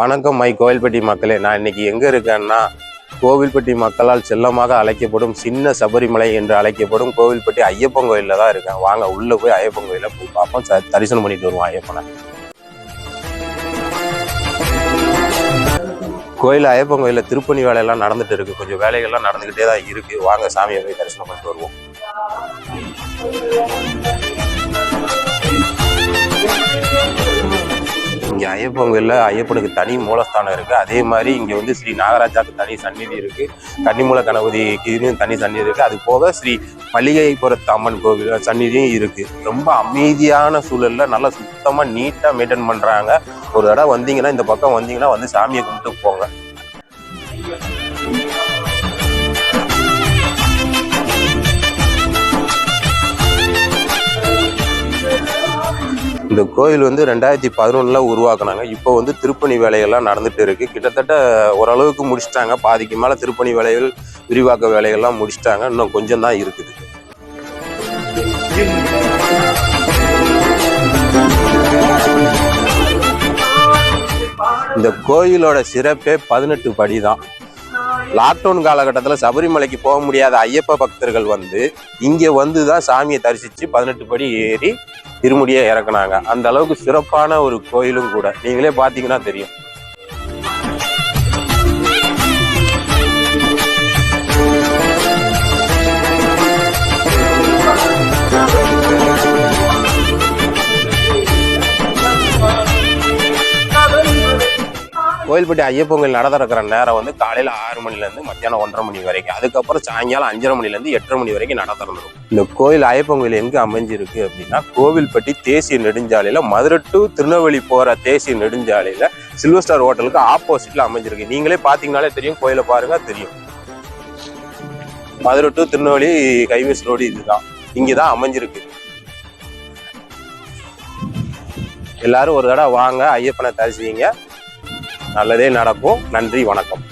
வணக்கம் கோவில்பட்டி மக்களே. நான் இன்னைக்கு எங்கே இருக்கேன்னா, கோவில்பட்டி மக்களால் செல்லமாக அழைக்கப்படும் சின்ன சபரிமலை என்று அழைக்கப்படும் கோவில்பட்டி ஐயப்பன் கோயிலில் தான் இருக்கேன். வாங்க உள்ளே போய் ஐயப்பன் கோயிலை போய் பார்ப்போம், தரிசனம் பண்ணிட்டு வருவோம் ஐயப்பனை. கோயில் ஐயப்பன் கோயிலில் திருப்பணி வேலையெல்லாம் நடந்துட்டு இருக்கு, கொஞ்சம் வேலைகள்லாம் நடந்துக்கிட்டே தான் இருக்கு. வாங்க சாமியை போய் தரிசனம் பண்ணிட்டு வருவோம். இங்கே ஐயப்பன் கோயிலில் ஐயப்பனுக்கு தனி மூலஸ்தானம் இருக்குது. அதே மாதிரி இங்கே வந்து ஸ்ரீ நாகராஜாவுக்கு தனி சந்நிதி இருக்குது, கன்னிமூல கணபதிக்கு தனி சந்நிதி இருக்குது. அது போக ஸ்ரீ மல்லிகைபுரத்து அம்மன் கோவில் சந்நிதியும் இருக்குது. ரொம்ப அமைதியான சூழலில் நல்லா சுத்தமாக நீட்டாக மெயின்டைன் பண்ணுறாங்க. ஒரு தடவை வந்தீங்கன்னா, இந்த பக்கம் வந்தீங்கன்னா வந்து சாமியை கும்பிட்டு போங்க. இந்த கோயில் வந்து 2011 உருவாக்குனாங்க. இப்போ வந்து திருப்பணி வேலைகள்லாம் நடந்துட்டு இருக்கு. கிட்டத்தட்ட ஓரளவுக்கு முடிச்சிட்டாங்க. பாதிக்கு மேலே திருப்பணி வேலைகள், விரிவாக்க வேலைகள்லாம் முடிச்சிட்டாங்க. இன்னும் கொஞ்சம் தான் இருக்குது. இந்த கோயிலோட சிறப்பே 18 படி தான். லாக்டவுன் காலகட்டத்தில் சபரிமலைக்கு போக முடியாத ஐயப்ப பக்தர்கள் வந்து இங்கே வந்து தான் சாமியை தரிசித்து 18 படி ஏறி திருமுடியை இறக்குனாங்க. அந்த அளவுக்கு சிறப்பான ஒரு கோயிலும் கூட. நீங்களே பார்த்தீங்கன்னா தெரியும். கோயில்பட்டி ஐயப்பன் கோயில் நட திறக்கிற நேரம் வந்து காலையில் 6 மணிலேருந்து மத்தியானம் 1:30 மணி வரைக்கும். அதுக்கப்புறம் சாயங்காலம் 5:30 மணிலேருந்து 8:30 மணி வரைக்கும் நட திறந்துடும். இந்த கோயில் ஐயப்பன் கோயில் எங்கே அமைஞ்சிருக்கு அப்படின்னா, கோவில்பட்டி தேசிய நெடுஞ்சாலையில் மதுரை டு திருநெல்வேலி போகிற தேசிய நெடுஞ்சாலையில் சில்வர் ஸ்டார் ஹோட்டலுக்கு ஆப்போசிட்டில் அமைஞ்சிருக்கு. நீங்களே பார்த்தீங்கன்னாலே தெரியும், கோயிலை பாருங்க தெரியும். Madurai to Tirunelveli highways road இதுதான், இங்கே தான் அமைஞ்சிருக்கு. எல்லாரும் ஒரு தடவை வாங்க, ஐயப்பனை தரிசிங்க, நல்லதே நடக்கும். நன்றி, வணக்கம்.